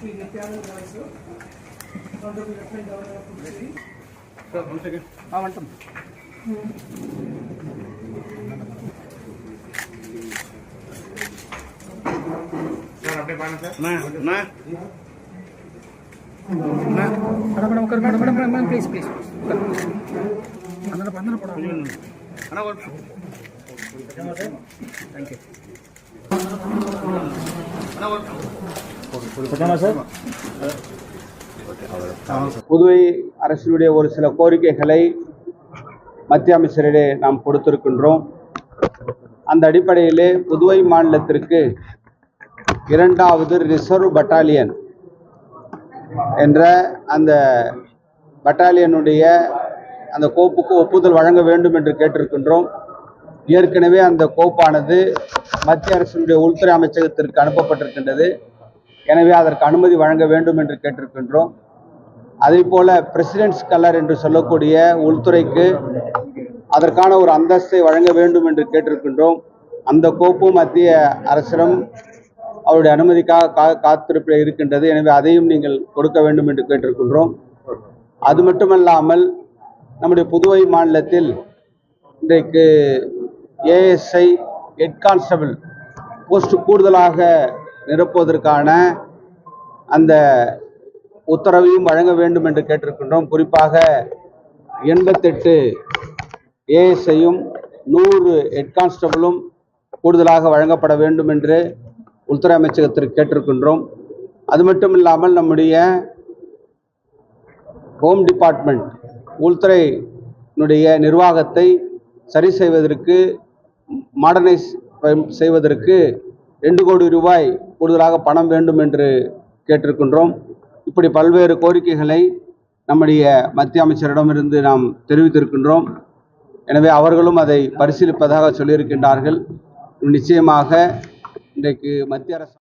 Sri Nityanand Roy, sir. Honorable Lieutenant Governor of Puducherry. Sir, 1 second. One second. Sir, अपने पानी sir. ना. Madam, please. Andana poda. Ana one. Thank you. Ana one. Puduvai அரசினுடைய ஒரு சில கோரிக்கைகளை மத்திய அமைச்சரிடையே நாம் கொடுத்திருக்கின்றோம். அந்த அடிப்படையிலே புதுவை மாநிலத்திற்கு 2வது ரிசர்வ் பட்டாலியன் என்ற அந்த பட்டாலியனுடைய அந்த கோப்புக்கு ஒப்புதல் வழங்க வேண்டும் என்று கேட்டிருக்கின்றோம். ஏற்கனவே அந்த கோப்பானது மத்திய அரசினுடைய உள்துறை அமைச்சகத்திற்கு அனுப்பப்பட்டிருக்கின்றது. எனவே அதற்கு அனுமதி வழங்க வேண்டும் என்று கேட்டிருக்கின்றோம். அதே போல பிரசிடென்ட்ஸ் கலர் என்று சொல்லக்கூடிய உள்துறைக்கு அதற்கான ஒரு அந்தஸ்தை வழங்க வேண்டும் என்று கேட்டிருக்கின்றோம். அந்த கோப்பு மத்திய அரசிடம் அவருடைய அனுமதிக்காக காத்திருப்பில் இருக்கின்றது. எனவே அதையும் நீங்கள் கொடுக்க வேண்டும் என்று கேட்டிருக்கின்றோம். அது மட்டுமல்லாமல் நம்முடைய புதுவை மாநிலத்தில் இன்றைக்கு ஏஎஸ்ஐ ஹெட் கான்ஸ்டபிள் போஸ்ட் கூடுதலாக நிரப்புவதற்கான அந்த உத்தரவையும் வழங்க வேண்டும் என்று கேட்டிருக்கின்றோம். குறிப்பாக 88 ஏஎஸ்ஐயும் 100 ஹெட் கான்ஸ்டபிளும் கூடுதலாக வழங்கப்பட வேண்டும் என்று உள்துறை அமைச்சகத்திற்கு கேட்டிருக்கின்றோம். அது மட்டும் இல்லாமல் நம்முடைய ஹோம் டிபார்ட்மெண்ட் உள்துறையினுடைய நிர்வாகத்தை சரி செய்வதற்கு மாடர்னைஸ் செய்வதற்கு 2 கோடி ரூபாய் கூடுதலாக பணம் வேண்டும் என்று கேட்டிருக்கின்றோம். இப்படி பல்வேறு கோரிக்கைகளை நம்முடைய மத்திய அமைச்சரிடமிருந்து நாம் தெரிவித்திருக்கின்றோம். எனவே அவர்களும் அதை பரிசீலிப்பதாக சொல்லியிருக்கின்றார்கள். நிச்சயமாக இன்றைக்கு மத்திய அரசு